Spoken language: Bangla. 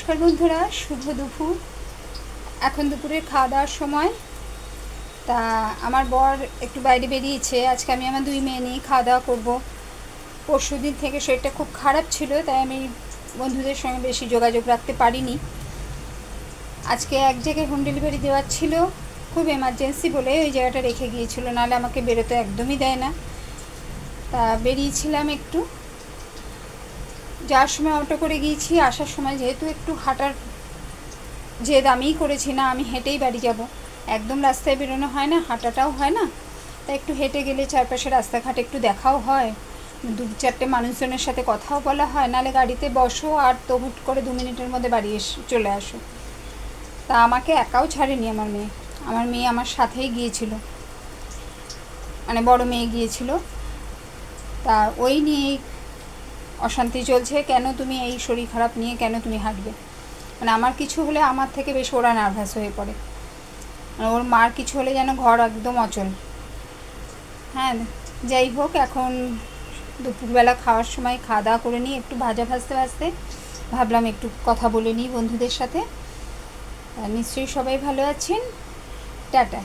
নমস্কার বন্ধুরা, শুভ দুপুর। এখন দুপুরের খাওয়া দাওয়ার সময়। তা আমার বর একটু বাইরে বেরিয়েছে। আজকে আমি আমার দুই মেয়ে নিয়ে খাওয়া দাওয়া করবো। পরশু দিন থেকে শরীরটা খুব খারাপ ছিল, তাই আমি বন্ধুদের সঙ্গে বেশি যোগাযোগ রাখতে পারিনি। আজকে এক জায়গায় হোম ডেলিভারি দেওয়ার ছিল, খুব এমার্জেন্সি বলে ওই জায়গাটা রেখে গিয়েছিল, নাহলে আমাকে বেরোতে একদমই দেয় না। তা বেরিয়েছিলাম একটু, যাওয়ার সময় অটো করে গিয়েছি, আসার সময় যেহেতু একটু হাঁটার জেদ আমিই করেছি, না আমি হেঁটেই বাড়ি যাব, একদম রাস্তায় বেরোনো হয় না, হাঁটাটাও হয় না। তাই একটু হেঁটে গেলে চারপাশে রাস্তাঘাট একটু দেখাও হয়, দু চারটে মানুষজনের সাথে কথাও বলা হয়, নাহলে গাড়িতে বসো আর তো হুট করে 2 মিনিটের মধ্যে বাড়ি চলে আসো। তা আমাকে একাও ছাড়েনি আমার মেয়ে আমার সাথেই গিয়েছিল, মানে বড় মেয়ে গিয়েছিল। তা ওই নিয়েই অশান্তি চলছে, কেন তুমি এই শরীর খারাপ নিয়ে কেন তুমি হাঁটবে। মানে আমার কিছু হলে আমার থেকে বেশি ওরা নার্ভাস হয়ে পড়ে, মানে ওর মার কিছু হলে যেন ঘর একদম অচল। হ্যাঁ, যাই হোক, এখন দুপুরবেলা খাওয়ার সময় খাওয়া দাওয়া করে নিই, একটু ভাজা ভাজতে ভাজতে ভাবলাম একটু কথা বলে নিই বন্ধুদের সাথে। নিশ্চয়ই সবাই ভালো আছেন। টাটা।